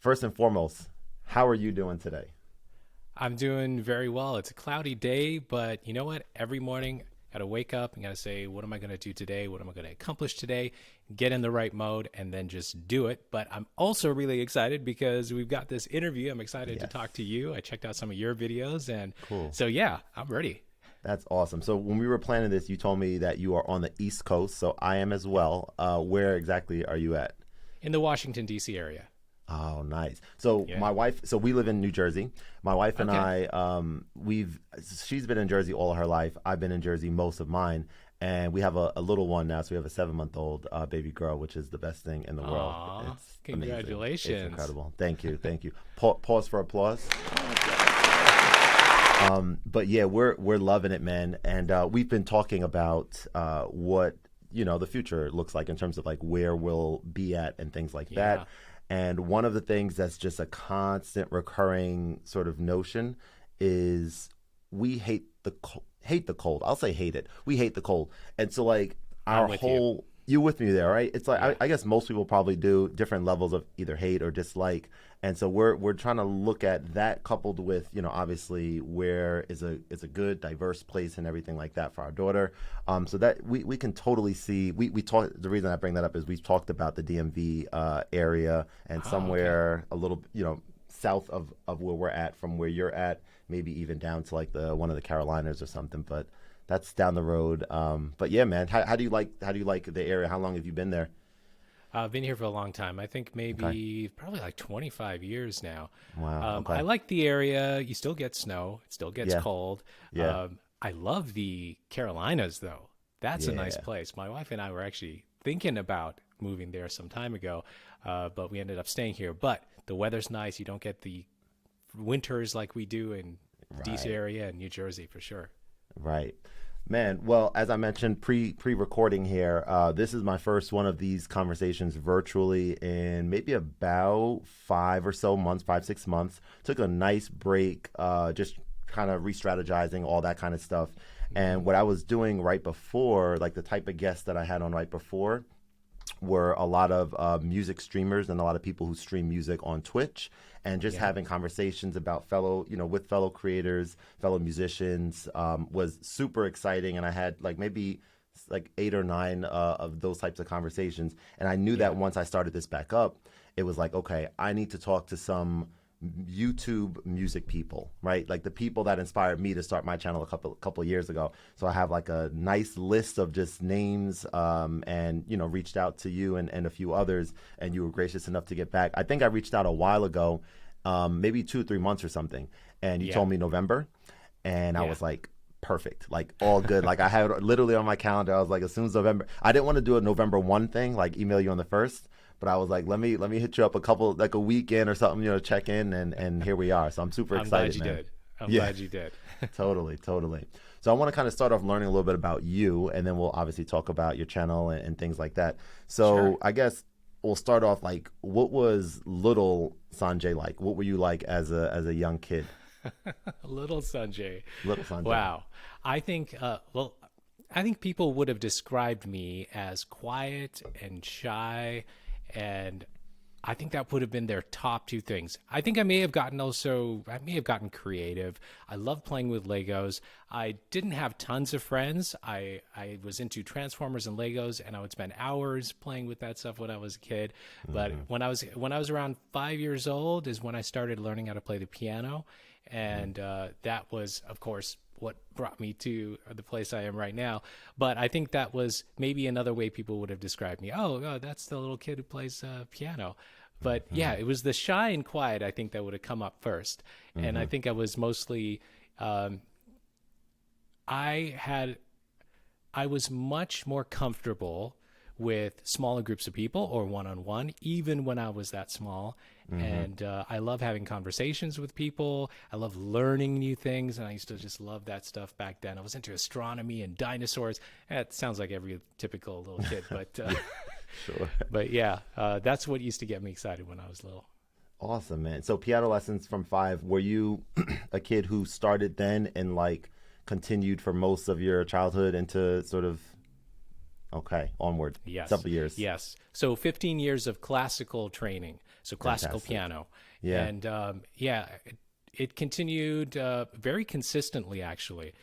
first and foremost, how are you doing today? I'm doing very well. It's a cloudy day, but you know what? Every morning, gotta wake up and gotta say, what am I gonna do today? What am I gonna accomplish today? Get in the right mode and then just do it. But I'm also really excited because we've got this interview. I'm excited to Yes. talk to you. I checked out some of your videos, and Cool. so yeah, I'm ready. That's awesome. So when we were planning this, you told me that you are on the East Coast, so I am as Yep. well. Where exactly are you at? In the Washington D.C. area. Oh, nice. So Yeah. my wife, so we live in New Jersey. My wife and Okay. I, she's been in Jersey all her life. I've been in Jersey most of mine. And we have a little one now. So we have a 7-month-old baby girl, which is the best thing in the world. Aw, It's amazing. It's congratulations. incredible. Thank you. Thank you. Pause for applause. But yeah, we're loving it, man. And we've been talking about what the future looks like in terms of like where we'll be at and things like Yeah. that. And one of the things that's just a constant recurring sort of notion is we hate the cold. I'll say hate it. We hate the cold. And so like I'm our with you. whole you with me there, right? It's like Yeah. I guess most people probably do different levels of either hate or dislike. And so we're trying to look at that coupled with, obviously where is a good, diverse place and everything like that for our daughter. So that we can totally see we talk the reason I bring that up is we've talked about the DMV area and Oh, okay. somewhere a little, south of where we're at from where you're at, maybe even down to like the one of the Carolinas or something. But that's down the road. But yeah, man, how do you like the area? How long have you been there? I've been here for a long time. I think Okay. maybe probably like 25 years now. Wow. I Okay. like the area. You still get snow. It still gets Yeah. cold. Yeah. I love the Carolinas, though. That's a nice Yeah. place. My wife and I were actually thinking about moving there some time ago, but we ended up staying here. But the weather's nice. You don't get the winters like we do in DC Right. area and New Jersey for sure. Right. Man, well, as I mentioned pre-recording here, this is my first one of these conversations virtually in maybe about 5 or so months, 5, 6 months. Took a nice break, just kind of re-strategizing all that kind of stuff. And what I was doing right before, like the type of guests that I had on right before, were a lot of music streamers and a lot of people who stream music on Twitch and just Yeah. having conversations about with fellow creators, fellow musicians was super exciting. And I had like maybe like 8 or 9 of those types of conversations. And I knew Yeah. that once I started this back up, it was like, okay, I need to talk to some YouTube music people, right? Like the people that inspired me to start my channel a couple of years ago. So I have like a nice list of just names, and reached out to you and a few others, and you were gracious enough to get back. I think I reached out a while ago, maybe 2 or 3 months or something, and you Yeah. told me November, and I Yeah. was like, perfect, like all good. Like I had it literally on my calendar. I was like, as soon as November, I didn't want to do a November 1 thing, like email you on the first. But I was like, let me hit you up like a weekend or something, check in, and here we are. So I'm super I'm glad excited, you man. did. I'm Yeah, glad you did. totally, totally. So I want to kind of start off learning a little bit about you, and then we'll obviously talk about your channel and things like that. Sure. So I guess we'll start off like, what was little Sanjay like? What were you like as a young kid, Little Sanjay. little Sanjay? Wow. I think, I think people would have described me as quiet and shy, and I think that would have been their top two things. I may have gotten creative. I love playing with Legos. I didn't have tons of friends. I was into Transformers and Legos, and I would spend hours playing with that stuff when I was a kid. But Mm-hmm. when I was around 5 years old is when I started learning how to play the piano, Mm-hmm. and that was, of course, what brought me to the place I am right now. But I think that was maybe another way people would have described me. Oh, that's the little kid who plays piano. But yeah, Mm-hmm. it was the shy and quiet, I think, that would have come up first. And I Mm-hmm. think I was mostly, um, I had, I was much more comfortable with smaller groups of people or one on one, even when I was that small. Mm-hmm. And I love having conversations with people. I love learning new things. And I used to just love that stuff back then. I was into astronomy and dinosaurs. It sounds like every typical little kid, but, Sure. but yeah, that's what used to get me excited when I was little. Awesome, man. So piano lessons from 5. Were you a kid who started then and like continued for most of your childhood into sort of Okay, onward. Yes. Several years. Yes. So 15 years of classical training. So classical Fantastic. piano. Yeah. And yeah, it continued very consistently, actually.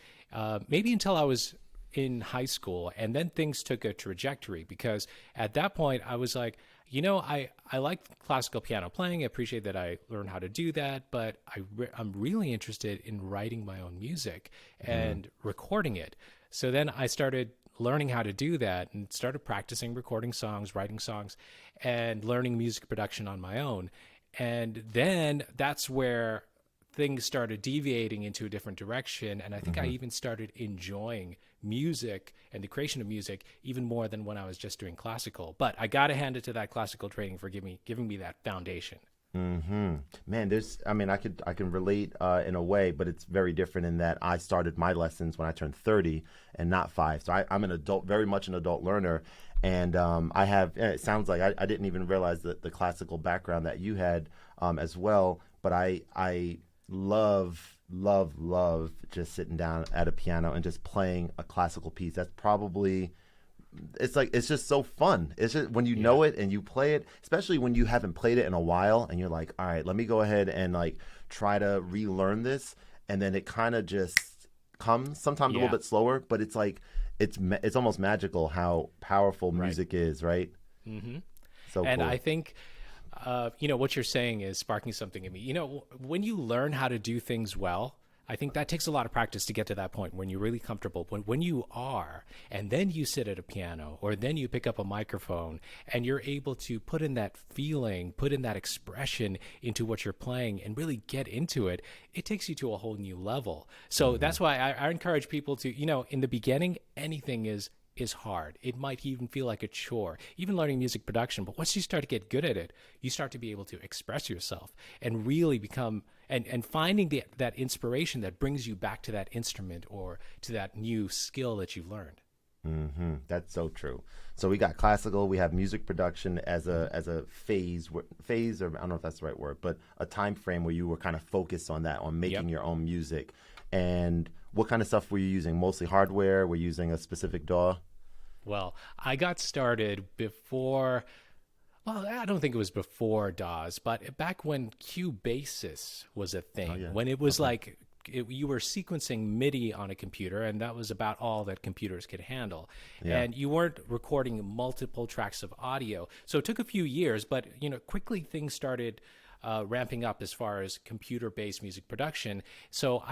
Maybe until I was in high school. And then things took a trajectory because at that point I was like, I like classical piano playing. I appreciate that I learned how to do that, but I'm really interested in writing my own music and recording it. So then I started learning how to do that and started practicing recording songs, writing songs, and learning music production on my own. And then that's where things started deviating into a different direction. And I think I even started enjoying music and the creation of music even more than when I was just doing classical. But I got to hand it to that classical training for giving me that foundation. Man, I can relate in a way, but it's very different in that I started my lessons when I turned 30 and not 5. So I'm an adult, very much an adult learner. And I have, it sounds like I didn't even realize the classical background that you had as well. But I love just sitting down at a piano and just playing a classical piece. That's probably, it's just so fun. It's just when you know it and you play it, especially when you haven't played it in a while and you're like, all right, let me go ahead and like try to relearn this. And then it kind of just comes sometimes a little bit slower, but it's like, it's almost magical how powerful music is, right? So And cool. I think, what you're saying is sparking something in me. When you learn how to do things well, I think that takes a lot of practice to get to that point when you're really comfortable. When you are, and then you sit at a piano, or then you pick up a microphone, and you're able to put in that feeling, put in that expression into what you're playing, and really get into it, it takes you to a whole new level. So that's why I encourage people to, in the beginning, anything is hard. It might even feel like a chore, even learning music production. But once you start to get good at it, you start to be able to express yourself and really become, and finding that inspiration that brings you back to that instrument or to that new skill that you've learned. That's so true. So we got classical, we have music production as a phase, or I don't know if that's the right word, but a time frame where you were kind of focused on that, on making your own music. And what kind of stuff were you using? Mostly hardware? Were you using a specific DAW? Well, I got started before, well, I don't think it was before DAWs, but back when Cubasis was a thing, when it was like you were sequencing MIDI on a computer, and that was about all that computers could handle. And you weren't recording multiple tracks of audio. So it took a few years, but quickly things started ramping up as far as computer-based music production. So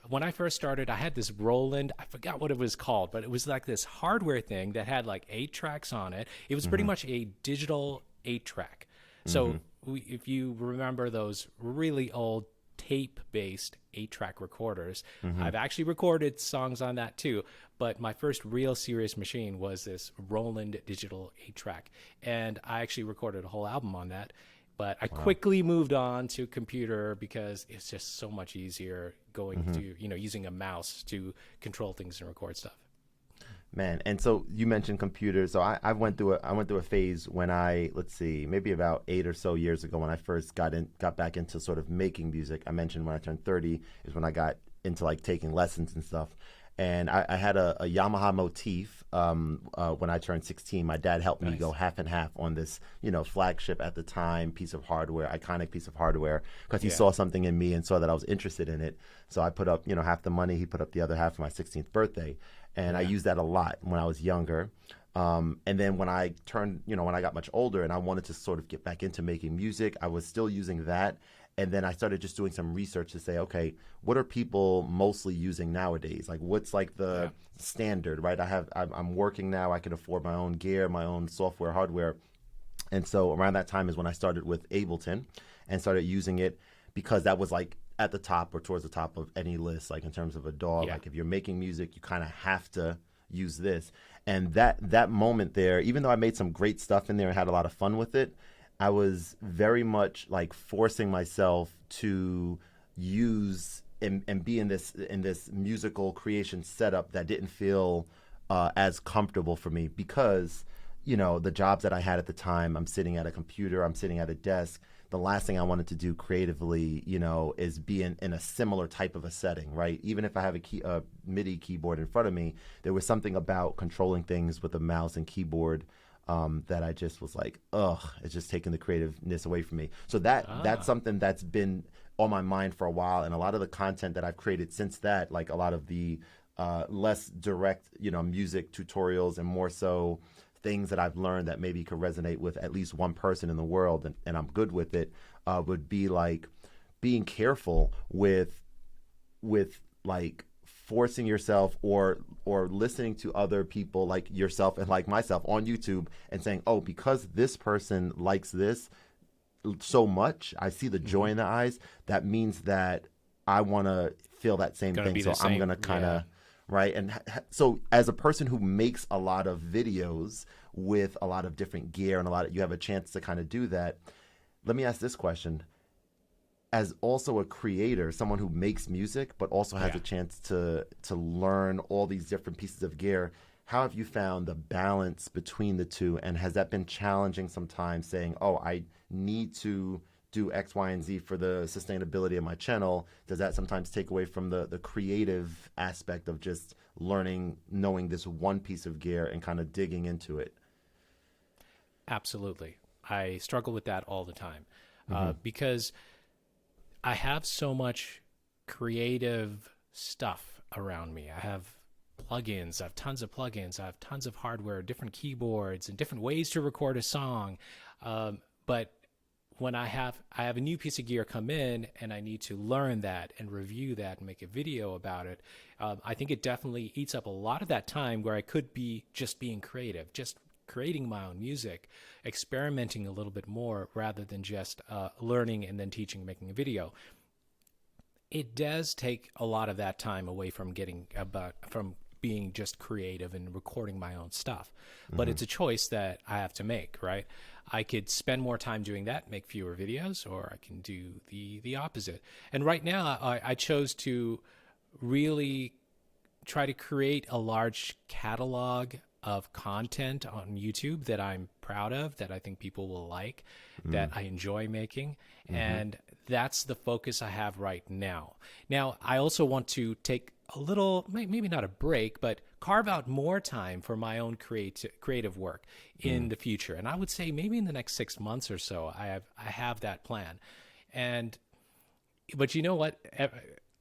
when I first started, I had this Roland, I forgot what it was called, but it was like this hardware thing that had like 8 tracks on it. It was pretty much a digital 8-track. So if you remember those really old tape-based 8-track recorders, I've actually recorded songs on that too. But my first real serious machine was this Roland digital 8-track. And I actually recorded a whole album on that. But I quickly moved on to computer because it's just so much easier going to, using a mouse to control things and record stuff. Man, and so you mentioned computers. So I went through a phase when let's see, maybe about 8 or so years ago when I first got back into sort of making music. I mentioned when I turned 30 is when I got into like taking lessons and stuff. And I had a Yamaha Motif when I turned 16. My dad helped me go half and half on this, flagship at the time iconic piece of hardware, because he saw something in me and saw that I was interested in it. So I put up, half the money. He put up the other half for my 16th birthday. And I used that a lot when I was younger. And then when I turned, when I got much older and I wanted to sort of get back into making music, I was still using that. And then I started just doing some research to say, okay, what are people mostly using nowadays? Like, what's like the standard, right? I'm working now. I can afford my own gear, my own software, hardware. And so around that time is when I started with Ableton and started using it, because that was like at the top or towards the top of any list, like in terms of a DAW. Like if you're making music, you kind of have to use this. And that moment there, even though I made some great stuff in there and had a lot of fun with it, I was very much like forcing myself to use and be in this musical creation setup that didn't feel as comfortable for me, because the jobs that I had at the time, I'm sitting at a computer, I'm sitting at a desk. the last thing I wanted to do creatively, is be in a similar type of a setting, right? Even if I have a MIDI keyboard in front of me, there was something about controlling things with a mouse and keyboard that I just was like, ugh, it's just taking the creativeness away from me. So that's something that's been on my mind for a while, and a lot of the content that I've created since that, like a lot of the less direct, music tutorials and more so things that I've learned that maybe could resonate with at least one person in the world, and I'm good with it, would be like being careful with like forcing yourself or listening to other people like yourself and like myself on YouTube and saying, oh, because this person likes this so much, I see the joy in the eyes, that means that I want to feel that same thing. So I'm going to kind of, right? And so as a person who makes a lot of videos with a lot of different gear and you have a chance to kind of do that. Let me ask this question. As also a creator, someone who makes music, but also has a chance to learn all these different pieces of gear, how have you found the balance between the two? And has that been challenging sometimes, saying, oh, I need to do X, Y, and Z for the sustainability of my channel? Does that sometimes take away from the creative aspect of just knowing this one piece of gear and kind of digging into it? Absolutely. I struggle with that all the time because I have so much creative stuff around me. I have plugins, I have tons of plugins, I have tons of hardware, different keyboards, and different ways to record a song. But when I have a new piece of gear come in and I need to learn that and review that and make a video about it, I think it definitely eats up a lot of that time where I could be just being creative, just creating my own music, experimenting a little bit more rather than just learning and then teaching, making a video. It does take a lot of that time away from from being just creative and recording my own stuff. But it's a choice that I have to make, right? I could spend more time doing that, make fewer videos, or I can do the opposite. And right now I chose to really try to create a large catalog of content on YouTube that I'm proud of, that I think people will like, that I enjoy making. And that's the focus I have right now. Now, I also want to take a little, maybe not a break, but carve out more time for my own creative work in the future. And I would say maybe in the next 6 months or so, I have that plan. But you know what?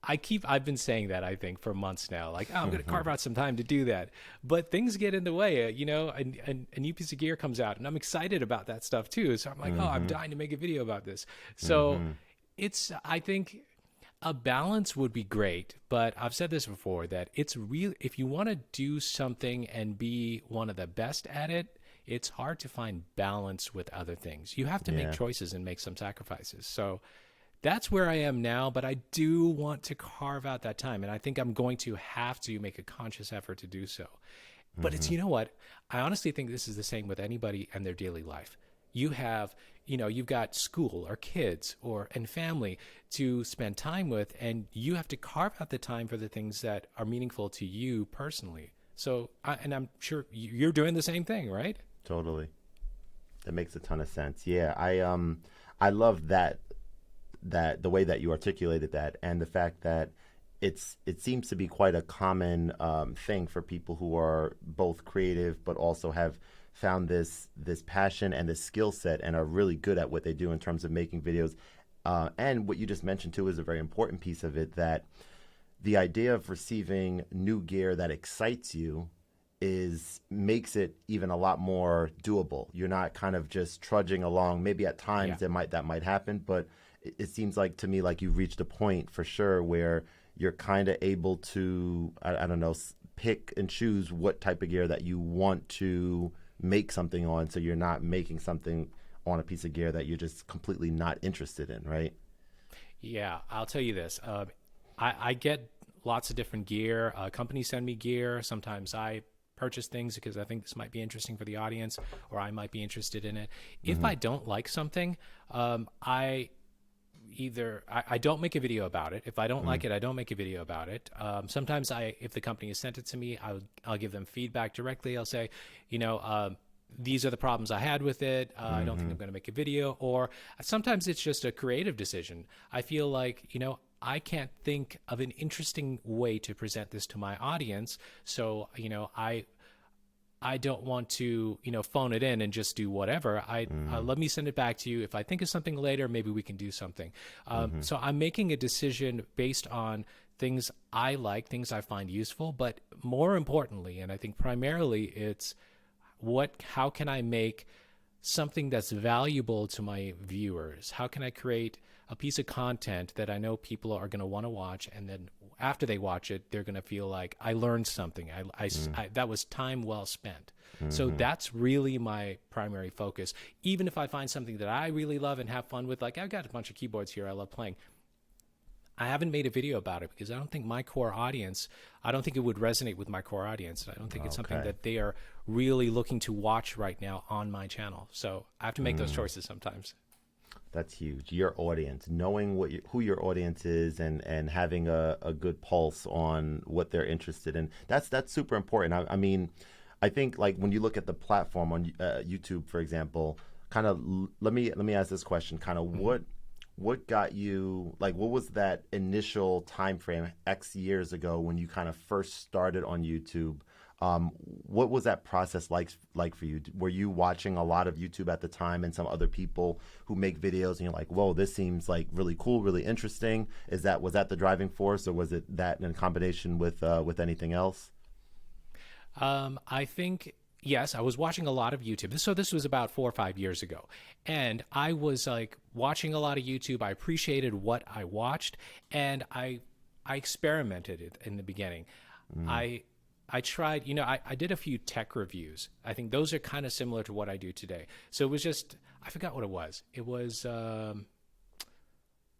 I've been saying that, I think, for months now, like, oh, I'm going to carve out some time to do that. But things get in the way, a new piece of gear comes out and I'm excited about that stuff too. So I'm like, oh, I'm dying to make a video about this. So I think a balance would be great, but I've said this before, that it's real. If you want to do something and be one of the best at it, it's hard to find balance with other things. You have to make choices and make some sacrifices. So that's where I am now, but I do want to carve out that time. And I think I'm going to have to make a conscious effort to do so. But it's, you know what? I honestly think this is the same with anybody and their daily life. You have, you've got school or kids and family to spend time with, and you have to carve out the time for the things that are meaningful to you personally. So, and I'm sure you're doing the same thing, right? Totally. That makes a ton of sense. Yeah. I love that the way that you articulated that, and the fact that it seems to be quite a common thing for people who are both creative but also have found this passion and this skill set and are really good at what they do in terms of making videos. And what you just mentioned too is a very important piece of it, that the idea of receiving new gear that excites you makes it even a lot more doable. You're not kind of just trudging along. Maybe at times that might happen, but it seems like to me like you've reached a point for sure where you're kind of able to, I don't know, pick and choose what type of gear that you want to make something on, so you're not making something on a piece of gear that you're just completely not interested in, right? Yeah, I'll tell you this. I get lots of different gear. Companies send me gear. Sometimes I purchase things because I think this might be interesting for the audience, or I might be interested in it. If I don't like something, I don't make a video about it. If I don't like it, I don't make a video about it. Sometimes if the company has sent it to me, I'll give them feedback directly. I'll say, these are the problems I had with it. I don't think I'm going to make a video. Or sometimes it's just a creative decision. I feel like, I can't think of an interesting way to present this to my audience. So, I don't want to, phone it in and just do whatever. Let me send it back to you. If I think of something later, maybe we can do something. So I'm making a decision based on things I like, things I find useful, but more importantly, and I think primarily, it's how can I make something that's valuable to my viewers? How can I create a piece of content that I know people are going to want to watch, and then after they watch it, they're going to feel like I learned something. That was time well spent. So that's really my primary focus. Even if I find something that I really love and have fun with, like I've got a bunch of keyboards here I love playing, I haven't made a video about it because I don't think I don't think it would resonate with my core audience. I don't think it's something that they are really looking to watch right now on my channel. So I have to make those choices sometimes. That's huge. Your audience, knowing who your audience is, and having a good pulse on what they're interested in. That's super important. I mean, I think like when you look at the platform on YouTube, for example, kind of let me ask this question: kind of what got you, like, what was that initial time frame X years ago when you kind of first started on YouTube? What was that process like for you? Were you watching a lot of YouTube at the time and some other people who make videos and you're like, whoa, this seems like really cool, really interesting? Was that the driving force, or was it that in combination with anything else? I think, yes, I was watching a lot of YouTube. So this was about 4 or 5 years ago. And I was like watching a lot of YouTube. I appreciated what I watched, and I experimented it in the beginning. I tried, I did a few tech reviews. I think those are kind of similar to what I do today. So it was just, I forgot what it was. It was, I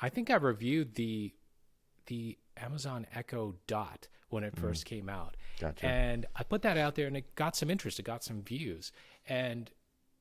think I reviewed the Amazon Echo Dot when it first came out. Gotcha. And I put that out there, and it got some interest. It got some views. And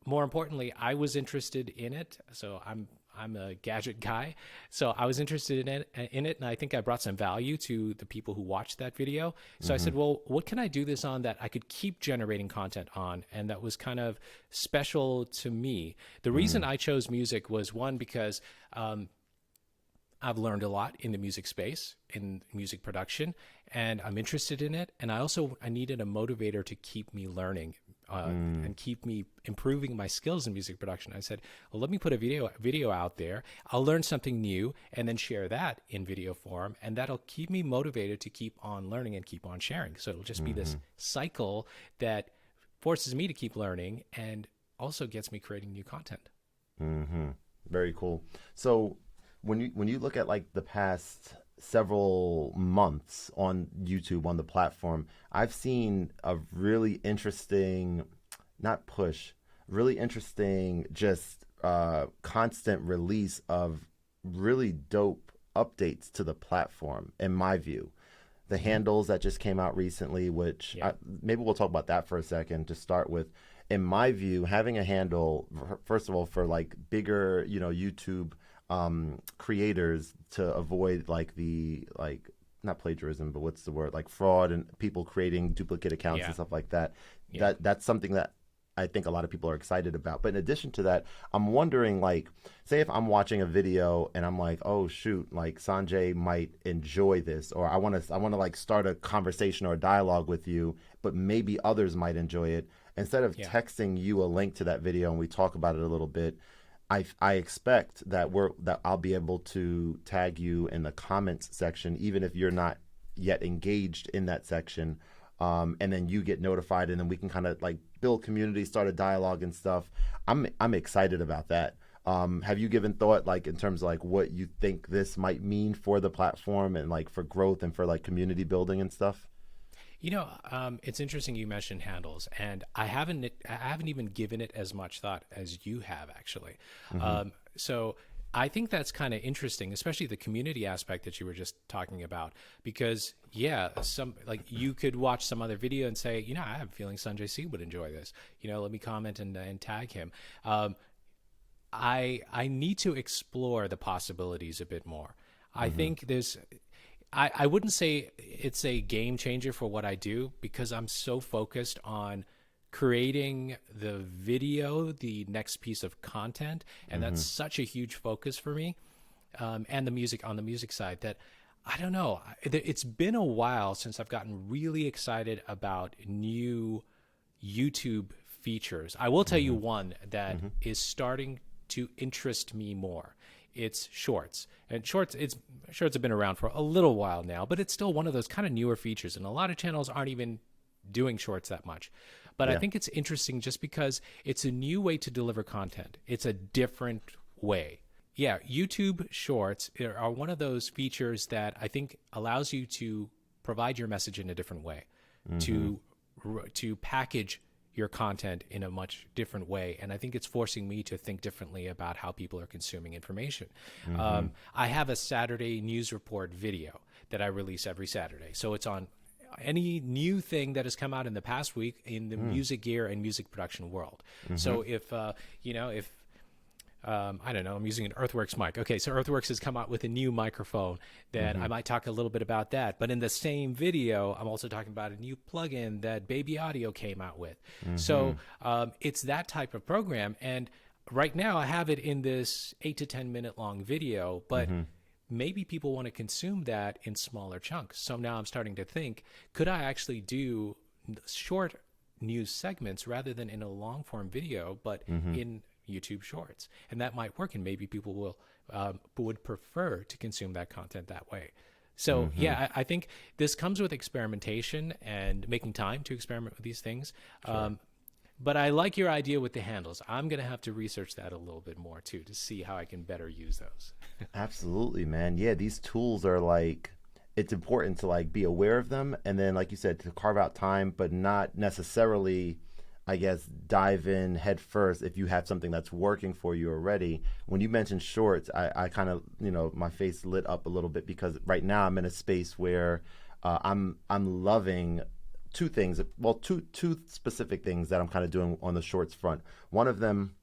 more importantly, I was interested in it. So I'm a gadget guy, so I was interested in it, and I think I brought some value to the people who watched that video. So I said, well, what can I do this on that I could keep generating content on, and that was kind of special to me? The reason I chose music was, one, because I've learned a lot in the music space, in music production, and I'm interested in it. And I needed a motivator to keep me learning and keep me improving my skills in music production. I said, well, let me put a video out there. I'll learn something new and then share that in video form. And that'll keep me motivated to keep on learning and keep on sharing. So it'll just be this cycle that forces me to keep learning and also gets me creating new content. Very cool. So when you look at like the past several months on YouTube, on the platform, I've seen a really interesting, really interesting, just constant release of really dope updates to the platform, in my view. The handles that just came out recently, which maybe we'll talk about that for a second to start with. In my view, having a handle, first of all, for like bigger, YouTube creators, to avoid not plagiarism, but what's the word, like fraud and people creating duplicate accounts and stuff like that. That's something that I think a lot of people are excited about. But in addition to that, I'm wondering, like, say if I'm watching a video and I'm like, oh shoot, like Sanjay might enjoy this, or I want to like start a conversation or a dialogue with you, but maybe others might enjoy it. Instead of texting you a link to that video and we talk about it a little bit, I expect that I'll be able to tag you in the comments section, even if you're not yet engaged in that section, and then you get notified, and then we can kind of like build community, start a dialogue and stuff. I'm excited about that. Have you given thought, like, in terms of like what you think this might mean for the platform and like for growth and for like community building and stuff? It's interesting you mentioned handles, and I haven't even given it as much thought as you have, actually. So I think that's kind of interesting, especially the community aspect that you were just talking about, because you could watch some other video and say, I have a feeling Sanjay C would enjoy this. Let me comment and tag him. I need to explore the possibilities a bit more. I think I wouldn't say it's a game changer for what I do, because I'm so focused on creating the video the next piece of content, and that's such a huge focus for me. And the music, on the music side, that I don't know. It's been a while since I've gotten really excited about new YouTube features. I will tell you one that is starting to interest me more. It's shorts. And shorts have been around for a little while now, but it's still one of those kind of newer features, and a lot of channels aren't even doing shorts that much. But I think it's interesting just because it's a new way to deliver content. It's a different way. Yeah, YouTube Shorts are one of those features that I think allows you to provide your message in a different way, to package your content in a much different way. And I think it's forcing me to think differently about how people are consuming information. I have a Saturday news report video that I release every Saturday. So it's on any new thing that has come out in the past week in the music gear and music production world. So if I don't know, I'm using an Earthworks mic. Okay, so Earthworks has come out with a new microphone, then I might talk a little bit about that. But in the same video, I'm also talking about a new plugin that Baby Audio came out with. So it's that type of program. And right now I have it in this 8 to 10 minute long video, but maybe people want to consume that in smaller chunks. So now I'm starting to think, could I actually do short news segments rather than in a long form video, but in YouTube Shorts? And that might work, and maybe people will would prefer to consume that content that way. So yeah, I think this comes with experimentation and making time to experiment with these things. But I like your idea with the handles. I'm going to have to research that a little bit more too, to see how I can better use those. Absolutely, man. Yeah, these tools are like, it's important to like be aware of them, and then like you said, to carve out time, but not necessarily, I guess, dive in head first if you have something that's working for you already. When you mentioned shorts, I kind of, my face lit up a little bit, because right now I'm in a space where I'm loving two things. Well, two specific things that I'm kind of doing on the shorts front. One of them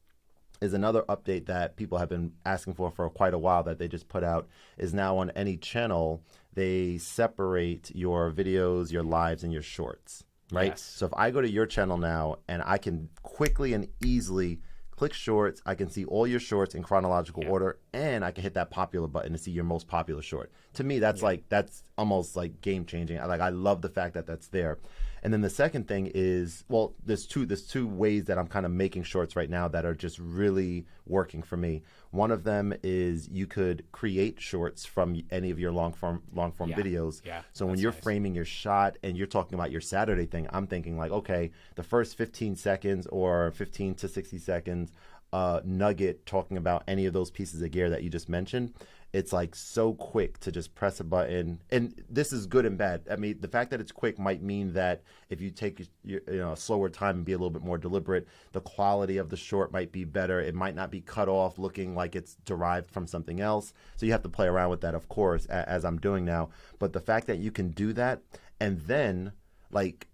is another update that people have been asking for quite a while, that they just put out, is now on any channel, they separate your videos, your lives, and your shorts. Right? Yes. So if I go to your channel now and I can quickly and easily click shorts, I can see all your shorts in chronological order, and I can hit that popular button to see your most popular short. To me, that's that's almost like game changing. I love the fact that that's there. And then the second thing is, well, there's two ways that I'm kind of making shorts right now that are just really working for me. One of them is you could create shorts from any of your long form videos. Yeah, so when you're framing your shot and you're talking about your Saturday thing, I'm thinking like, okay, the first 15 seconds or 15 to 60 seconds nugget talking about any of those pieces of gear that you just mentioned, it's like so quick to just press a button. And this is good and bad. I mean, the fact that it's quick might mean that if you take a slower time and be a little bit more deliberate, the quality of the short might be better. It might not be cut off looking like it's derived from something else. So you have to play around with that, of course, as I'm doing now. But the fact that you can do that and then like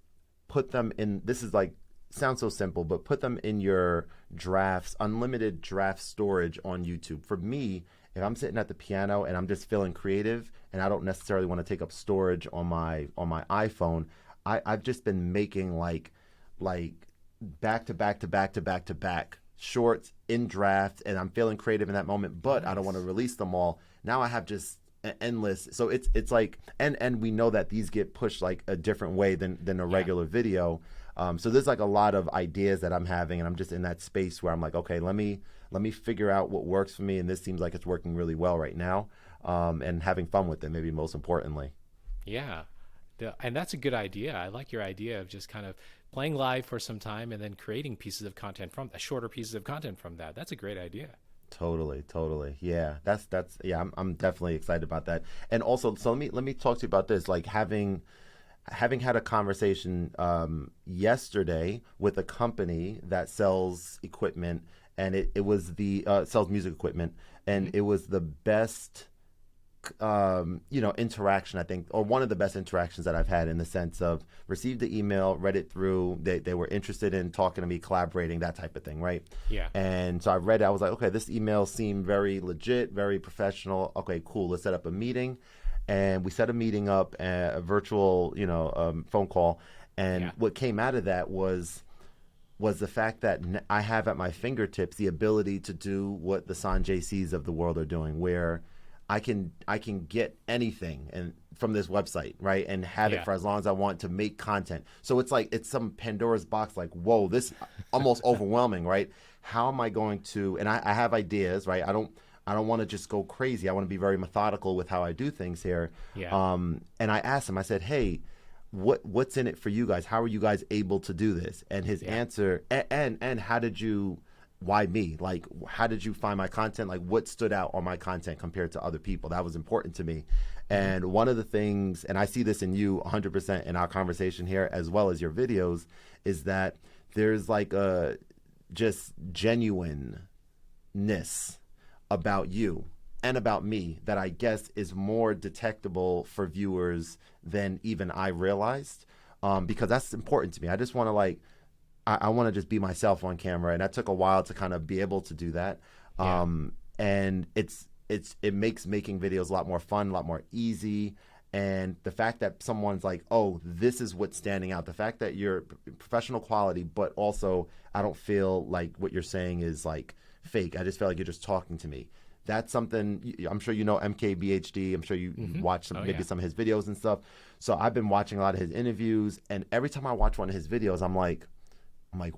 put them in, this is like, sounds so simple, but put them in your drafts, unlimited draft storage on YouTube. For me, if I'm sitting at the piano and I'm just feeling creative and I don't necessarily want to take up storage on my iPhone, I've just been making like back to back shorts in draft, and I'm feeling creative in that moment, but I don't want to release them all. Now I have just endless. So it's like, and we know that these get pushed like a different way than a regular video. So there's like a lot of ideas that I'm having, and I'm just in that space where I'm like, okay, let me figure out what works for me, and this seems like it's working really well right now, and having fun with it, maybe most importantly. Yeah, and that's a good idea. I like your idea of just kind of playing live for some time and then creating pieces of content from shorter pieces of content from that. That's a great idea. Totally. Yeah, that's yeah. I'm definitely excited about that. And also, so let me talk to you about this. Like having had a conversation yesterday with a company that sells equipment, and it was the sells music equipment, and it was the best interaction, I think, or one of the best interactions that I've had, in the sense of received the email, read it through, they were interested in talking to me, collaborating, that type of thing, right? Yeah. And so I read it, I was like, okay, this email seemed very legit, very professional. Okay, cool, let's set up a meeting. And we set a meeting up, a virtual, phone call. And what came out of that was was the fact that I have at my fingertips the ability to do what the Sanjay C's of the world are doing, where I can get anything and from this website, right, and have it Yeah. for as long as I want to make content. So it's like it's some Pandora's box. Like, whoa, this almost overwhelming, right? How am I going to? And I have ideas, right? I don't want to just go crazy. I want to be very methodical with how I do things here. Yeah. And I asked him. I said, hey, what's in it for you guys? How are you guys able to do this? And his Yeah. answer, and how did you? Why me? Like, how did you find my content? Like, what stood out on my content compared to other people? That was important to me. And one of the things, and I see this in you 100% in our conversation here, as well as your videos, is that there's like a just genuineness about you and about me that I guess is more detectable for viewers than even I realized, because that's important to me. I just want to like, I want to just be myself on camera, and that took a while to kind of be able to do that. Yeah. And it makes making videos a lot more fun, a lot more easy. And the fact that someone's like, oh, this is what's standing out. The fact that you're professional quality, but also I don't feel like what you're saying is like fake. I just feel like you're just talking to me. That's something I'm sure you know MKBHD. I'm sure you watch maybe some of his videos and stuff. So I've been watching a lot of his interviews, and every time I watch one of his videos, I'm like,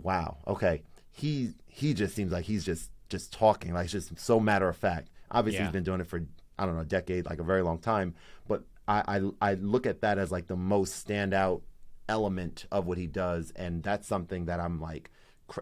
wow, okay. He just seems like he's just talking, like it's just so matter of fact. Obviously, he's been doing it for I don't know a decade, like a very long time. But I look at that as like the most standout element of what he does, and that's something that I'm like,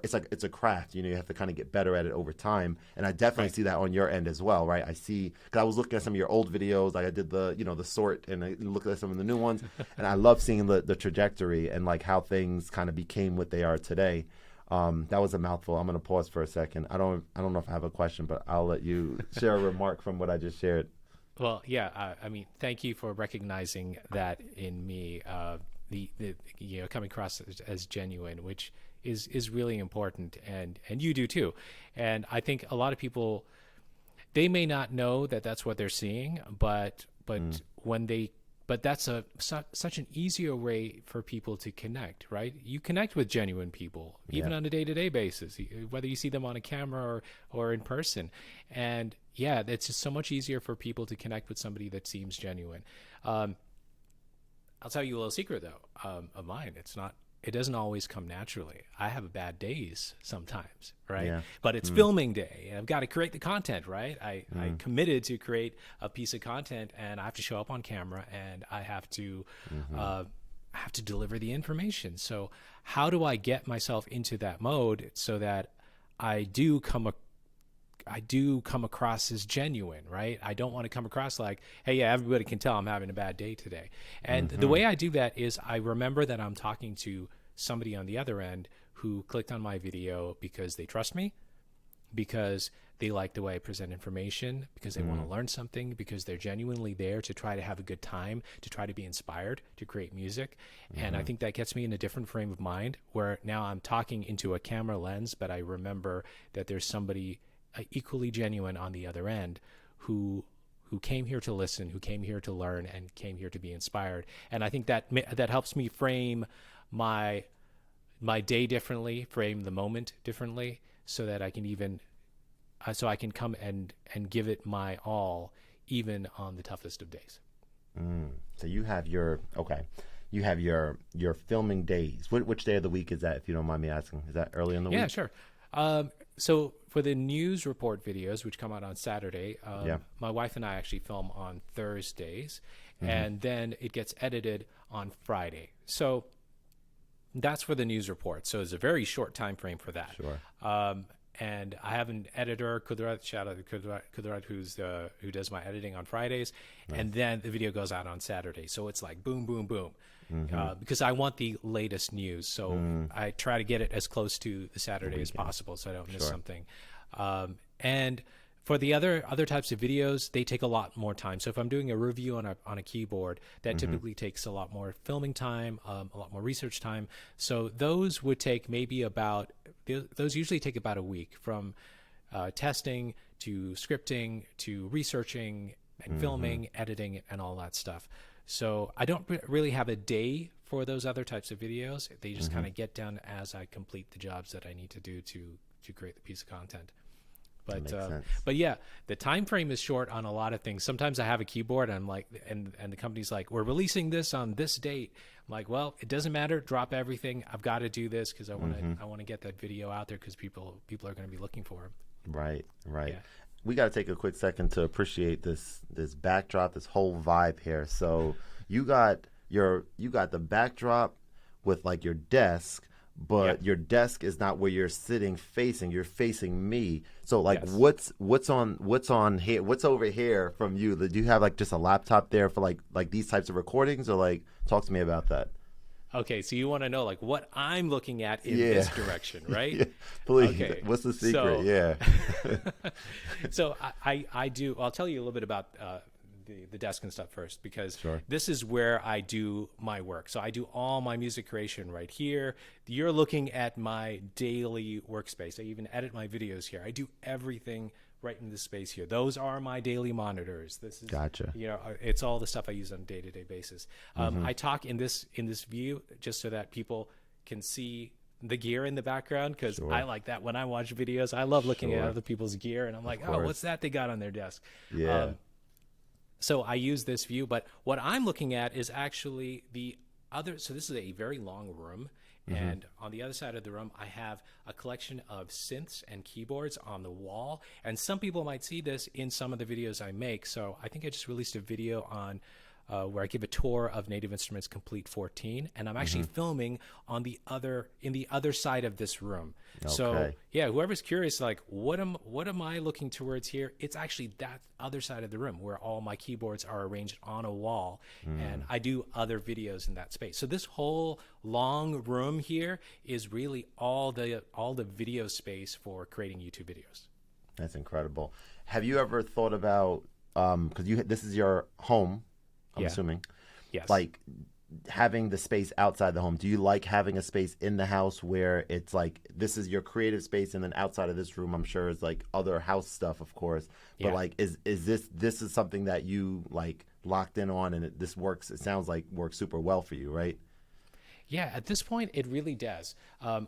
it's a craft. You know, you have to kind of get better at it over time, and I definitely see that on your end as well, right? I see because I was looking at some of your old videos, like I did the sort, and I looked at some of the new ones, and I love seeing the trajectory and like how things kind of became what they are today. That was a mouthful. I'm going to pause for a second. I don't know if I have a question, but I'll let you share a remark from what I just shared. Well, yeah. I mean, thank you for recognizing that in me. The coming across as genuine, which is really important, and you do too. And I think a lot of people, they may not know that that's what they're seeing, but when they but that's such an easier way for people to connect, right? You connect with genuine people, even on a day-to-day basis, whether you see them on a camera or in person. And yeah, it's just so much easier for people to connect with somebody that seems genuine. I'll tell you a little secret though, of mine. It doesn't always come naturally. I have bad days sometimes, right? Yeah. But it's filming day, and I've got to create the content, right? I committed to create a piece of content, and I have to show up on camera, and I have to deliver the information. So how do I get myself into that mode so that I do come across as genuine, right? I don't want to come across like, hey, yeah, everybody can tell I'm having a bad day today. And the way I do that is I remember that I'm talking to somebody on the other end who clicked on my video because they trust me, because they like the way I present information, because they want to learn something, because they're genuinely there to try to have a good time, to try to be inspired, to create music. And I think that gets me in a different frame of mind where now I'm talking into a camera lens, but I remember that there's somebody equally genuine on the other end who came here to listen, who came here to learn, and came here to be inspired. And I think that helps me frame my day differently, frame the moment differently, so that I can come and give it my all, even on the toughest of days. So you have your filming days. Which day of the week is that, if you don't mind me asking? Is that early in the week? Yeah, sure. So for the news report videos, which come out on Saturday, my wife and I actually film on Thursdays, and then it gets edited on Friday. So that's for the news report. So it's a very short time frame for that. Sure. And I have an editor, Kudrat, shout out to Kudrat, who does my editing on Fridays, and then the video goes out on Saturday. So it's like boom, boom, boom, because I want the latest news. So I try to get it as close to the Saturday as possible, so I don't miss something. And for the other types of videos, they take a lot more time. So if I'm doing a review on a keyboard, that typically takes a lot more filming time, a lot more research time. So those would take those usually take about a week, from testing to scripting to researching and filming, editing, and all that stuff. So I don't really have a day for those other types of videos. They just kind of get done as I complete the jobs that I need to do to create the piece of content. But yeah, the time frame is short on a lot of things. Sometimes I have a keyboard and I'm like, and the company's like, we're releasing this on this date. I'm like, well, it doesn't matter. Drop everything. I've got to do this because I want to get that video out there because people are going to be looking for it. Right. Yeah. We got to take a quick second to appreciate this backdrop, this whole vibe here. So you got the backdrop with like your desk, but your desk is not where you're sitting facing. You're facing me. So like, what's on here? What's over here from you? Do you have like just a laptop there for like these types of recordings, or like talk to me about that? Okay, so you want to know like what I'm looking at in this direction, right? Yeah, please. Okay. What's the secret? So I do. I'll tell you a little bit about the desk and stuff first, because this is where I do my work. So I do all my music creation right here. You're looking at my daily workspace. I even edit my videos here. I do everything right in this space here. Those are my daily monitors. This is gotcha. You know, it's all the stuff I use on a day-to-day basis. I talk in this view just so that people can see the gear in the background, because I like that when I watch videos. I love looking at other people's gear, and I'm like, oh, what's that they got on their desk? So I use this view, but what I'm looking at is actually the other. So this is a very long room, and on the other side of the room, I have a collection of synths and keyboards on the wall. And some people might see this in some of the videos I make. So I think I just released a video on where I give a tour of Native Instruments Complete 14, and I'm actually filming on the other side of this room. Okay. So yeah, whoever's curious, like what am I looking towards here? It's actually that other side of the room where all my keyboards are arranged on a wall, and I do other videos in that space. So this whole long room here is really all the video space for creating YouTube videos. That's incredible. Have you ever thought about because this is your home? I'm assuming. Yes. Like having the space outside the home. Do you like having a space in the house where it's like this is your creative space, and then outside of this room, I'm sure is like other house stuff, of course. But like, is this is something that you like locked in on, and this works? It sounds like works super well for you, right? Yeah, at this point, it really does.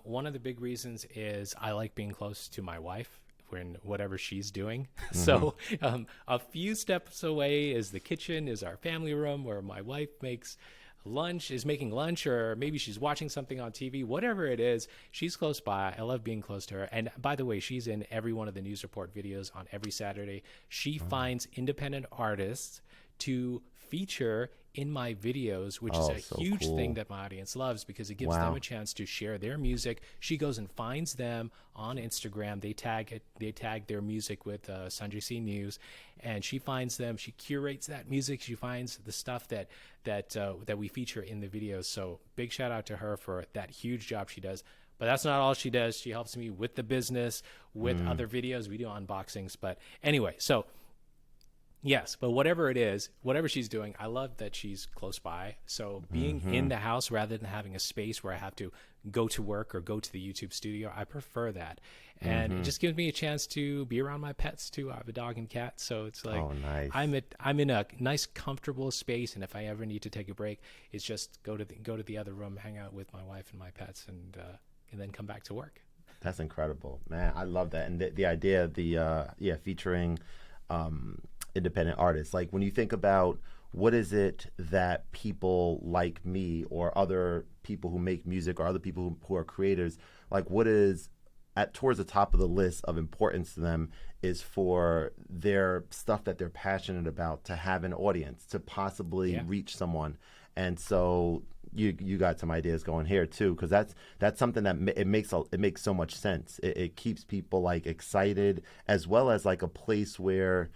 One of the big reasons is I like being close to my wife when whatever she's doing. So a few steps away is the kitchen, is our family room where my wife is making lunch, or maybe she's watching something on TV, whatever it is, she's close by. I love being close to her. And by the way, she's in every one of the news report videos on every Saturday. She finds independent artists to feature in my videos, which is a huge thing that my audience loves, because it gives them a chance to share their music. She goes and finds them on Instagram. They tag their music with Sanjay C News, and she finds them. She curates that music. She finds the stuff that we feature in the videos. So big shout out to her for that huge job she does. But that's not all she does. She helps me with the business, with other videos. We do unboxings. But anyway, so yes, but whatever it is, whatever she's doing, I love that she's close by. So being in the house rather than having a space where I have to go to work or go to the YouTube studio, I prefer that. And it just gives me a chance to be around my pets too. I have a dog and cat, so it's like nice. I'm in a nice, comfortable space. And if I ever need to take a break, it's just go to the other room, hang out with my wife and my pets, and then come back to work. That's incredible, man. I love that, and the idea of the featuring independent artists. Like when you think about what is it that people like me or other people who make music or other people who are creators, like what is towards the top of the list of importance to them is for their stuff that they're passionate about to have an audience, to possibly reach someone. And so you got some ideas going here too, because that's something that it makes so much sense. It keeps people like excited, as well as like a place where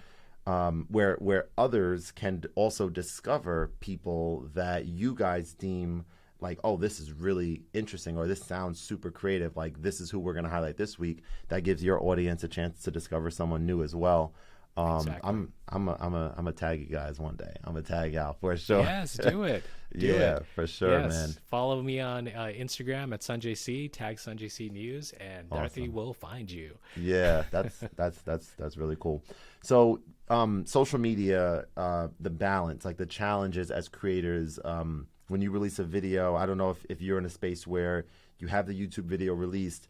others can also discover people that you guys deem like, oh, this is really interesting, or this sounds super creative. Like this is who we're going to highlight this week. That gives your audience a chance to discover someone new as well. Exactly. I'm a tag you guys one day. I'm a tag out for sure. Yes, do it. Do it. For sure, yes. man. Follow me on Instagram at Sanjay C. Tag Sanjay C News, and Dorothy will find you. Yeah, that's really cool. So social media, the balance, like the challenges as creators, when you release a video, I don't know if you're in a space where you have the YouTube video released,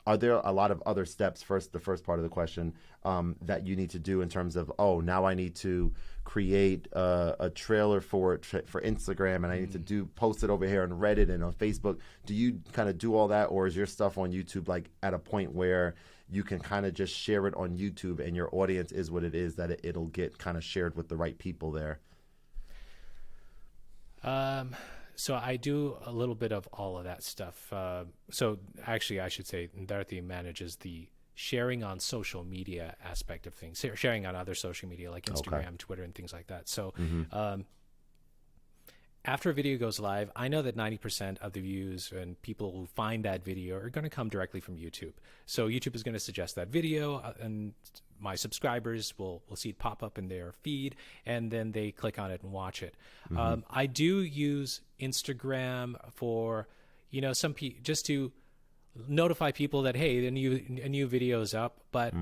are there a lot of other steps, the first part of the question, that you need to do in terms of, oh, now I need to create a trailer for Instagram, and I need to post it over here on Reddit and on Facebook. Do you kind of do all that, or is your stuff on YouTube like at a point where you can kind of just share it on YouTube and your audience is what it is, that it'll get kind of shared with the right people there? So I do a little bit of all of that stuff. So actually, I should say Dorothy manages the sharing on social media aspect of things, sharing on other social media like Instagram, okay, Twitter, and things like that. So after a video goes live, I know that 90% of the views and people who find that video are going to come directly from YouTube. So YouTube is going to suggest that video, and my subscribers will see it pop up in their feed, and then they click on it and watch it. I do use Instagram for, just to notify people that, hey, a new video is up, but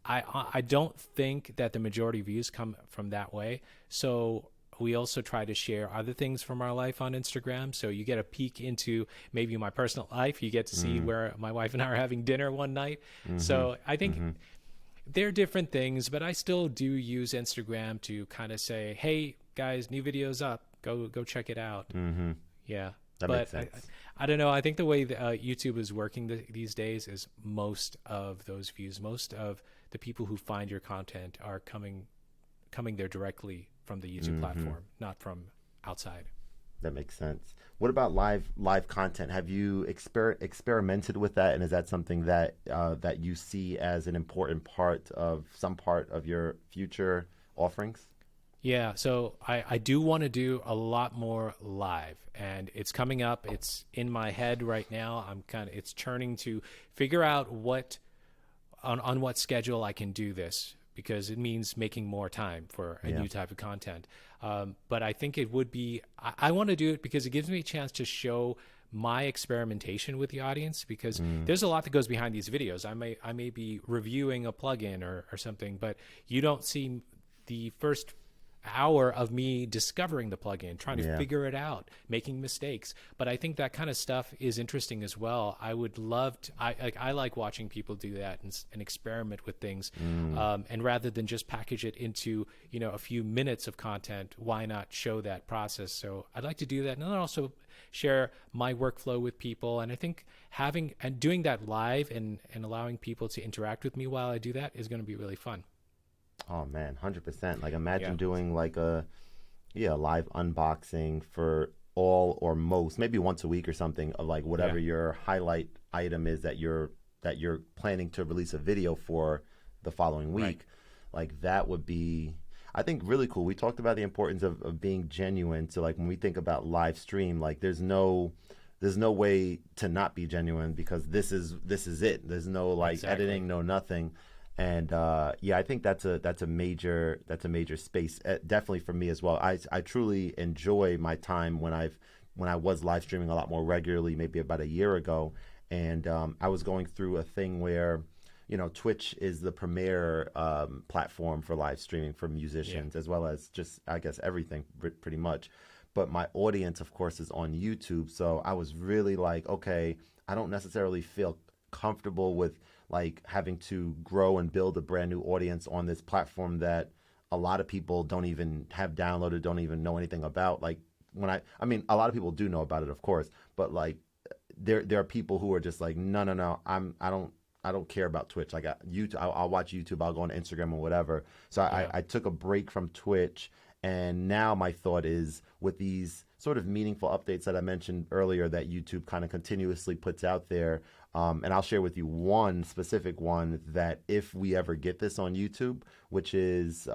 I don't think that the majority of views come from that way. So we also try to share other things from our life on Instagram. So you get a peek into maybe my personal life. You get to see where my wife and I are having dinner one night. So I think they're different things, but I still do use Instagram to kind of say, hey, guys, new video's up. Go check it out. Yeah. That makes sense. I don't know. I think the way YouTube is working these days is most of those views, most of the people who find your content are coming there directly from the YouTube platform, not from outside. That makes sense. What about live content? Have you experimented with that, and is that something that that you see as an important part of your future offerings? Yeah, so I do want to do a lot more live, and it's coming up. It's in my head right now. It's churning to figure out on what schedule I can do this, because it means making more time for a new type of content. But I think it would be, I want to do it because it gives me a chance to show my experimentation with the audience, because there's a lot that goes behind these videos. I may be reviewing a plugin or something, but you don't see the first hour of me discovering the plugin, trying to figure it out, making mistakes. But I think that kind of stuff is interesting as well. I would love to, I like watching people do that and experiment with things. And rather than just package it into, a few minutes of content, why not show that process? So I'd like to do that. And then also share my workflow with people. And I think doing that live and allowing people to interact with me while I do that is going to be really fun. Oh man, 100%. Like imagine doing like a live unboxing for all or most, maybe once a week or something, of like whatever your highlight item is that you're planning to release a video for the following week. Right. Like that would be, I think, really cool. We talked about the importance of being genuine. So like when we think about live stream, like there's no way to not be genuine, because this is it. There's no like editing, no nothing. And I think that's a major space, definitely for me as well. I truly enjoy my time when I was live streaming a lot more regularly, maybe about a year ago, and I was going through a thing where, Twitch is the premier platform for live streaming for musicians, as well as just, I guess, everything pretty much. But my audience, of course, is on YouTube, so I was really like, okay, I don't necessarily feel comfortable with like having to grow and build a brand new audience on this platform that a lot of people don't even have downloaded, don't even know anything about. Like I mean, a lot of people do know about it, of course, but like there are people who are just like, no, I don't care about Twitch. Like YouTube, I'll watch YouTube, I'll go on Instagram or whatever. So I took a break from Twitch, and now my thought is, with these sort of meaningful updates that I mentioned earlier that YouTube kind of continuously puts out there, and I'll share with you one specific one that if we ever get this on YouTube, which is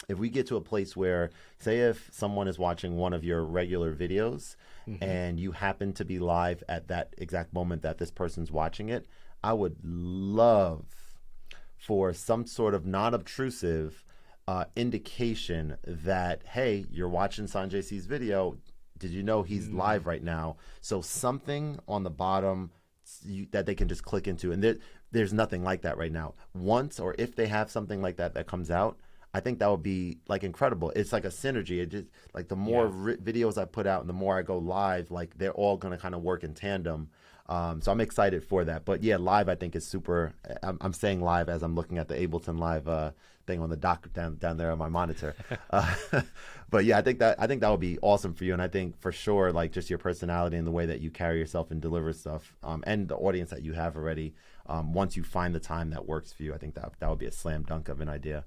if we get to a place where, say if someone is watching one of your regular videos and you happen to be live at that exact moment that this person's watching it, I would love for some sort of non-obtrusive indication that, hey, you're watching Sanjay C's video. Did you know he's live right now? So something on the bottom that they can just click into, and there's nothing like that right now. Once, or if they have something like that comes out, I think that would be like incredible. It's like a synergy. It just like the more videos I put out and the more I go live, like they're all going to kind of work in tandem. So I'm excited for that. But yeah, live I think is super. I'm saying live as I'm looking at the Ableton Live thing on the dock down there on my monitor. But yeah, I think that would be awesome for you. And I think for sure, like just your personality and the way that you carry yourself and deliver stuff, and the audience that you have already. Once you find the time that works for you, I think that would be a slam dunk of an idea.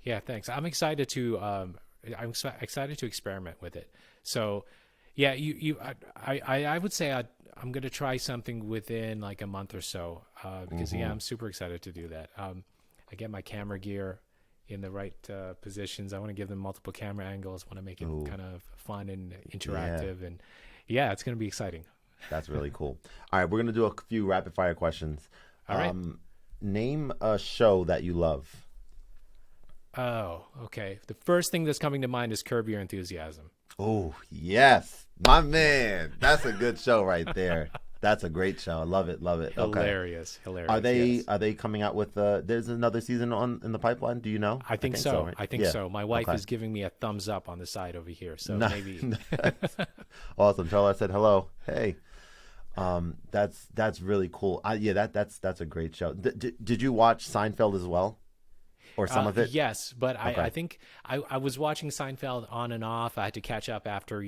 Yeah, thanks. I'm excited to experiment with it. So, yeah, I would say I'm going to try something within like a month or so because I'm super excited to do that. I get my camera gear in the right positions. I want to give them multiple camera angles. Want to make it kind of fun and interactive, and it's going to be exciting. That's really cool. All right, we're going to do a few rapid fire questions. All right. Name a show that you love. Oh, okay. The first thing that's coming to mind is Curb Your Enthusiasm. Oh, yes. My man. That's a good show right there. That's a great show. I love it. Love it. Hilarious. Okay. Hilarious. Are they coming out with there's another season in the pipeline? Do you know? I think so. Right? I think so. My wife is giving me a thumbs up on the side over here. So maybe. Awesome. Tell her I said hello. Hey. That's really cool. That's a great show. Did you watch Seinfeld as well? Or some of it? Yes, but I think I was watching Seinfeld on and off. I had to catch up after,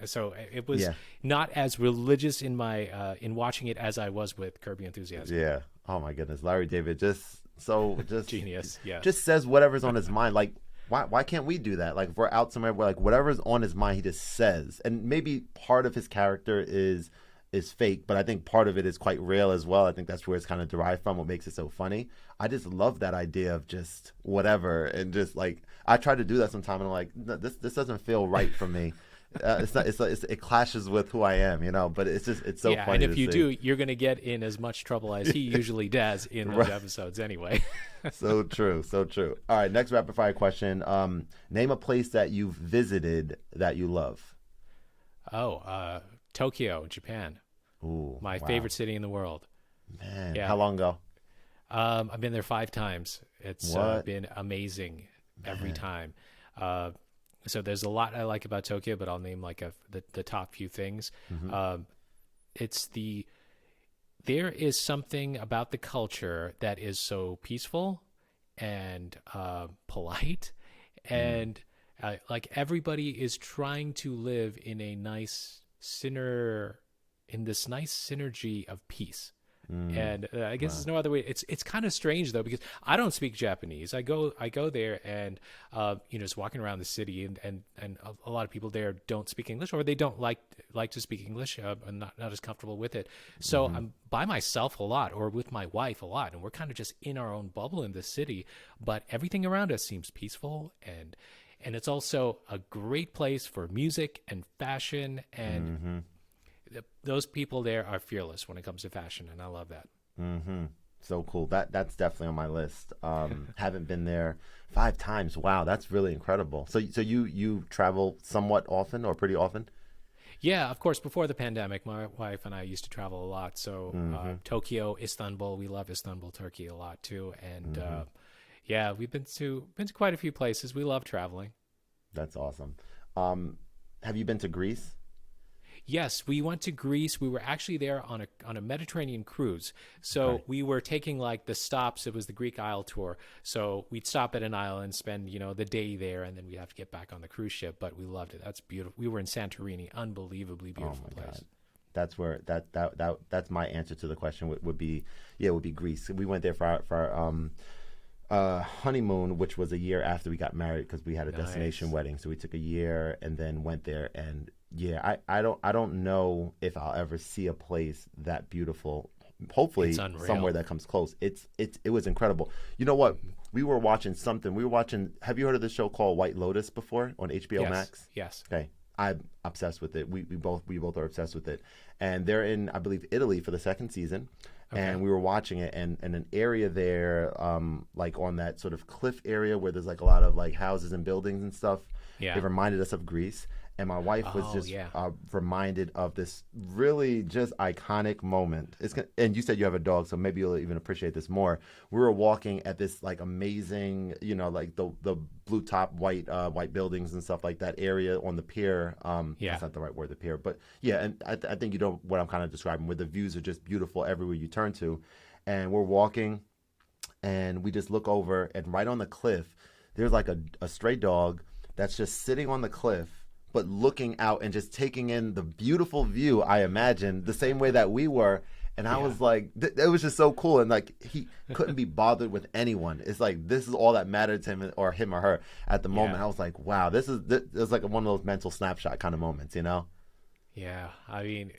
so it was not as religious in my in watching it as I was with Curb Your Enthusiasm. Yeah. Oh my goodness, Larry David just genius. Yeah. Just says whatever's on his mind. Like why can't we do that? Like if we're out somewhere, we're like whatever's on his mind, he just says. And maybe part of his character is fake, but I think part of it is quite real as well. I think that's where it's kind of derived from, what makes it so funny. I just love that idea of just whatever, and just like I try to do that sometimes, and I'm like, no, this doesn't feel right for me. It clashes with who I am, But it's so funny. And if you do, you're going to get in as much trouble as he usually does in those episodes, anyway. So true. All right, next rapid fire question. Name a place that you've visited that you love. Tokyo, Japan. Ooh, my favorite city in the world. Man, how long ago? I've been there 5 times. It's been amazing every time. So there's a lot I like about Tokyo, but I'll name like the top few things. There is something about the culture that is so peaceful and polite, and like everybody is trying to live in a nice this nice synergy of peace. And I guess there's no other way. It's kind of strange though, because I don't speak Japanese. I go there and just walking around the city, and a lot of people there don't speak English, or they don't like to speak English, and not as comfortable with it. So I'm by myself a lot, or with my wife a lot, and we're kind of just in our own bubble in the city. But everything around us seems peaceful, and it's also a great place for music and fashion, and those people there are fearless when it comes to fashion, and I love that. So cool. That's definitely on my list. Haven't been there 5 times. Wow, that's really incredible. So you travel somewhat often, or pretty often? Yeah, of course. Before the pandemic, my wife and I used to travel a lot. So Tokyo, Istanbul, we love Istanbul, Turkey a lot too, and we've been to quite a few places. We love traveling. That's awesome. Have you been to Greece? Yes, we went to Greece. We were actually there on a Mediterranean cruise. So we were taking like the stops. It was the Greek Isle tour. So we'd stop at an island, spend the day there, and then we'd have to get back on the cruise ship. But we loved it. That's beautiful. We were in Santorini, unbelievably beautiful place. God. That's where that's my answer to the question would be Greece. We went there for our honeymoon, which was a year after we got married, because we had a destination wedding. So we took a year and then went there, and I don't know if I'll ever see a place that beautiful. Hopefully somewhere that comes close. It was incredible. You know what? We were watching something. Have you heard of this show called White Lotus before on HBO Max? Yes. Okay. I'm obsessed with it. We both are obsessed with it. And they're in, I believe, Italy for the 2nd season. Okay. And we were watching it, and an area there, like on that sort of cliff area where there's like a lot of like houses and buildings and stuff. Yeah. It reminded us of Greece. and my wife was Oh just yeah. reminded of this really just iconic moment. And you said you have a dog, so maybe you'll even appreciate this more. We were walking at this like amazing, like the blue top white buildings and stuff like that area on the pier. Yeah. That's not the right word, the pier, but yeah. And I think you know what I'm kind of describing, where the views are just beautiful everywhere you turn to, and we're walking, and we just look over, and right on the cliff, there's like a stray dog that's just sitting on the cliff, but looking out and just taking in the beautiful view, I imagine, the same way that we were. And I Yeah. was like, it was just so cool. And like, he couldn't be bothered with anyone. It's like, this is all that mattered to him or her at the moment. Yeah. I was like, wow, this is like one of those mental snapshot kind of moments, you know? Yeah. I mean,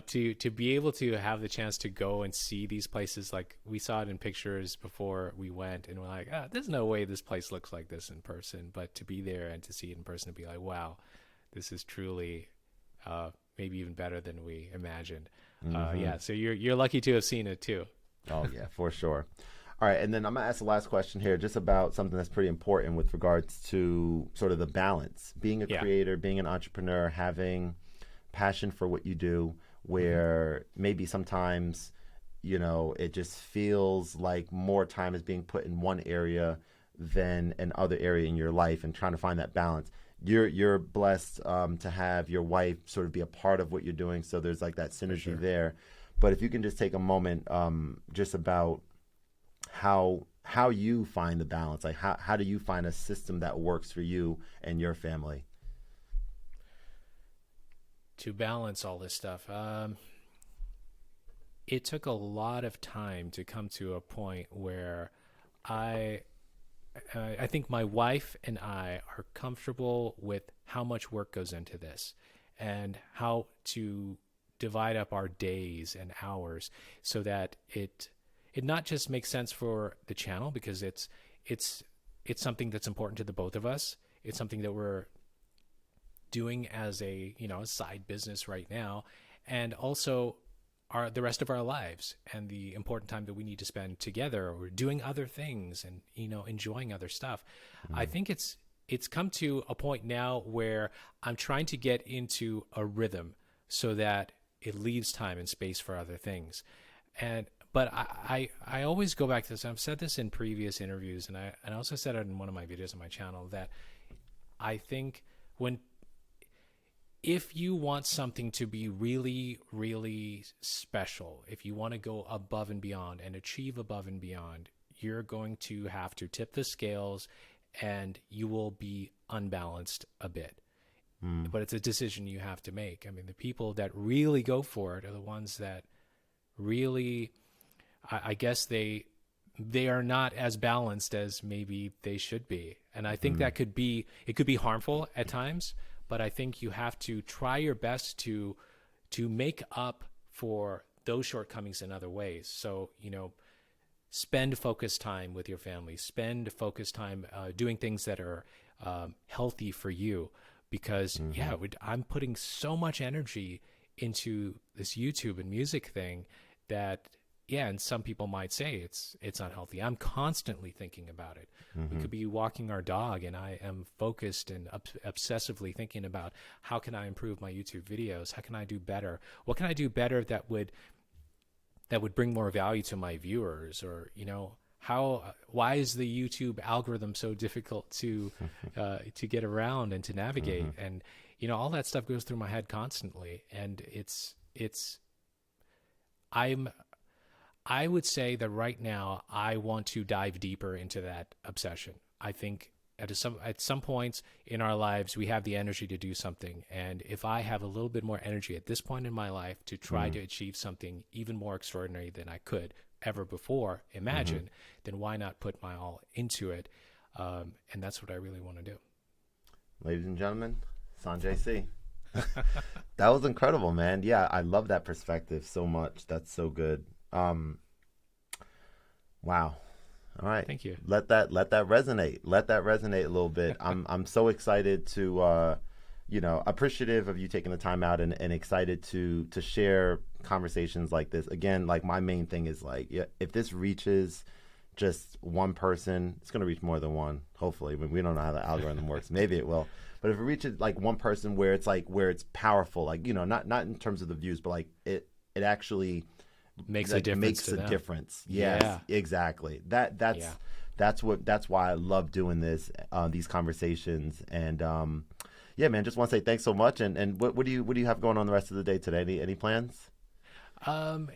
to be able to have the chance to go and see these places, like we saw it in pictures before we went, and we're like, there's no way this place looks like this in person. But to be there and to see it in person, to be like, wow, this is truly maybe even better than we imagined. Yeah. So you're lucky to have seen it too. Oh yeah, for sure. All right, and then I'm gonna ask the last question here, just about something that's pretty important with regards to sort of the balance, being a Yeah. creator, being an entrepreneur, having passion for what you do, where maybe sometimes, it just feels like more time is being put in one area than another area in your life, and trying to find that balance. You're blessed to have your wife sort of be a part of what you're doing, so there's like that synergy Sure. there. But if you can just take a moment, just about how you find the balance, like how do you find a system that works for you and your family? To balance all this stuff, it took a lot of time to come to a point where I I think my wife and I are comfortable with how much work goes into this and how to divide up our days and hours so that it not just makes sense for the channel, because it's it's something that's important to the both of us. It's something that we're doing as a side business right now, and also the rest of our lives, and the important time that we need to spend together or doing other things, and enjoying other stuff. I think it's come to a point now where I'm trying to get into a rhythm so that it leaves time and space for other things. And but I always go back to this. I've said this in previous interviews, and I also said it in one of my videos on my channel, that I think when if you want something to be really, really special, if you want to go above and beyond and achieve above and beyond, you're going to have to tip the scales, and you will be unbalanced a bit. But it's a decision you have to make. I mean, the people that really go for it are the ones that really, I guess they are not as balanced as maybe they should be. And I think that it could be harmful at times, but I think you have to try your best to make up for those shortcomings in other ways. So, spend focused time with your family, spend focused time doing things that are healthy for you, because I'm putting so much energy into this YouTube and music thing that, and some people might say it's not healthy. I'm constantly thinking about it. We could be walking our dog, and I am focused and obsessively thinking about, how can I improve my YouTube videos? How can I do better? What can I do better that would bring more value to my viewers? Or why is the YouTube algorithm so difficult to get around and to navigate? And all that stuff goes through my head constantly, and I would say that right now I want to dive deeper into that obsession. I think at some points in our lives we have the energy to do something, and if I have a little bit more energy at this point in my life to try to achieve something even more extraordinary than I could ever before imagine, then why not put my all into it? And that's what I really want to do. Ladies and gentlemen, Sanjay C. That was incredible, man. Yeah, I love that perspective so much. That's so good. Wow. All right. Thank you. Let that resonate. Let that resonate a little bit. I'm so excited to appreciative of you taking the time out, and excited to share conversations like this. Again, like, my main thing is, like, if this reaches just one person, it's going to reach more than one. Hopefully, we don't know how the algorithm works. Maybe it will. But if it reaches like one person where it's like where it's powerful, like not in terms of the views, but like it actually Makes like, a difference. Makes to a them. difference. Yes, Yeah. exactly. That's why I love doing this, these conversations, and yeah, man. Just want to say thanks so much. And what do you have going on the rest of the day today? Any plans?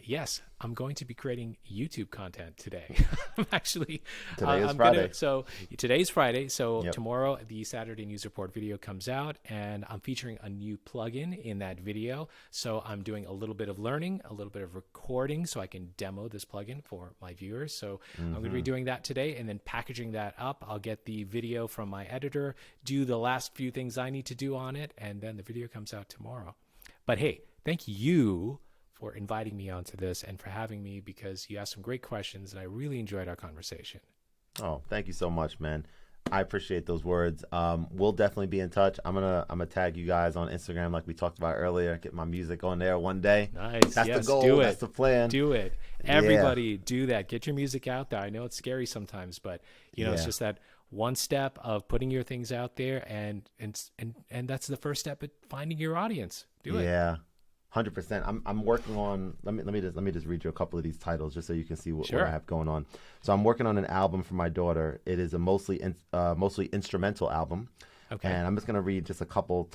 Yes, I'm going to be creating YouTube content today. I'm actually, Today is I'm Friday. so today's Friday. So Yep. tomorrow, the Saturday News Report video comes out, and I'm featuring a new plugin in that video. So I'm doing a little bit of learning, a little bit of recording, so I can demo this plugin for my viewers. So I'm going to be doing that today, and then packaging that up. I'll get the video from my editor, do the last few things I need to do on it, and then the video comes out tomorrow. But hey, thank you for inviting me onto this and for having me, because you asked some great questions and I really enjoyed our conversation. Oh, thank you so much, man. I appreciate those words. We'll definitely be in touch. I'm gonna tag you guys on Instagram like we talked about earlier. Get my music on there one day. Nice. That's Yes, the goal. do it. That's the plan. Do it. Everybody do that. Get your music out there. I know it's scary sometimes, but it's Yeah. just that one step of putting your things out there, and that's the first step at finding your audience. Do it. Yeah. 100%. I'm working on. Let me just read you a couple of these titles just so you can see what Sure. I have going on. So I'm working on an album for my daughter. It is a mostly instrumental album. Okay. And I'm just gonna read just a couple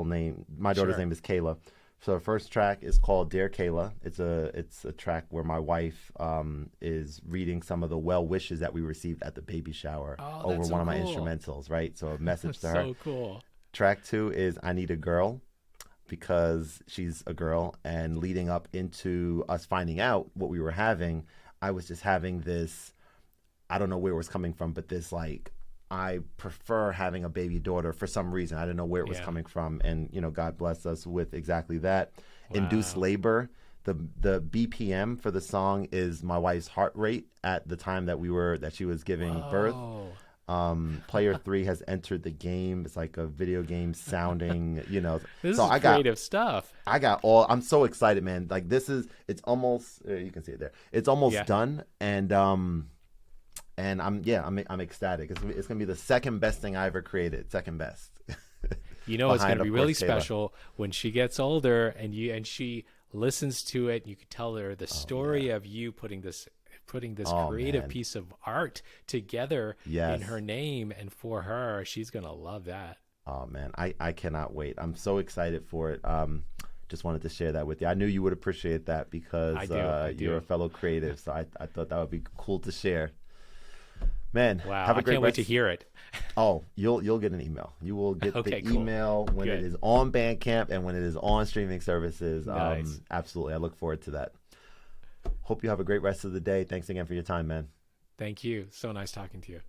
names. My daughter's Sure. name is Kayla. So the first track is called "Dear Kayla." It's a track where my wife is reading some of the well wishes that we received at the baby shower Oh, over that's one so of my cool. instrumentals. Right. So a message That's to her. so cool. Track 2 is "I Need a Girl," because she's a girl, and leading up into us finding out what we were having, I was just having this, I don't know where it was coming from, but this like, I prefer having a baby daughter for some reason. I didn't know where it was Yeah. coming from, and God blessed us with exactly that. Wow. Induced labor. The BPM for the song is my wife's heart rate at the time that she was giving birth. Oh. Player 3 has entered the game. It's like a video game sounding, This So is I got creative stuff. I'm so excited, man. Like it's almost, you can see it there. It's almost Yeah. done. And I'm ecstatic. It's gonna be the second best thing I ever created. Second best. It's going Behind, to be of really course, Kayla. special when she gets older and she listens to it. You could tell her the story of you putting this Oh, creative man. piece of art together Yes. in her name and for her. She's going to love that. Oh man, I cannot wait. I'm so excited for it. Just wanted to share that with you. I knew you would appreciate that because I do. you're a fellow creative. So I thought that would be cool to share. Man, Wow. have a I great can't wait rest. to hear it. Oh, you'll get an email. You will get Okay, the cool. email when it Good. is on Bandcamp and when it is on streaming services. Nice. Absolutely. I look forward to that. Hope you have a great rest of the day. Thanks again for your time, man. Thank you. So nice talking to you.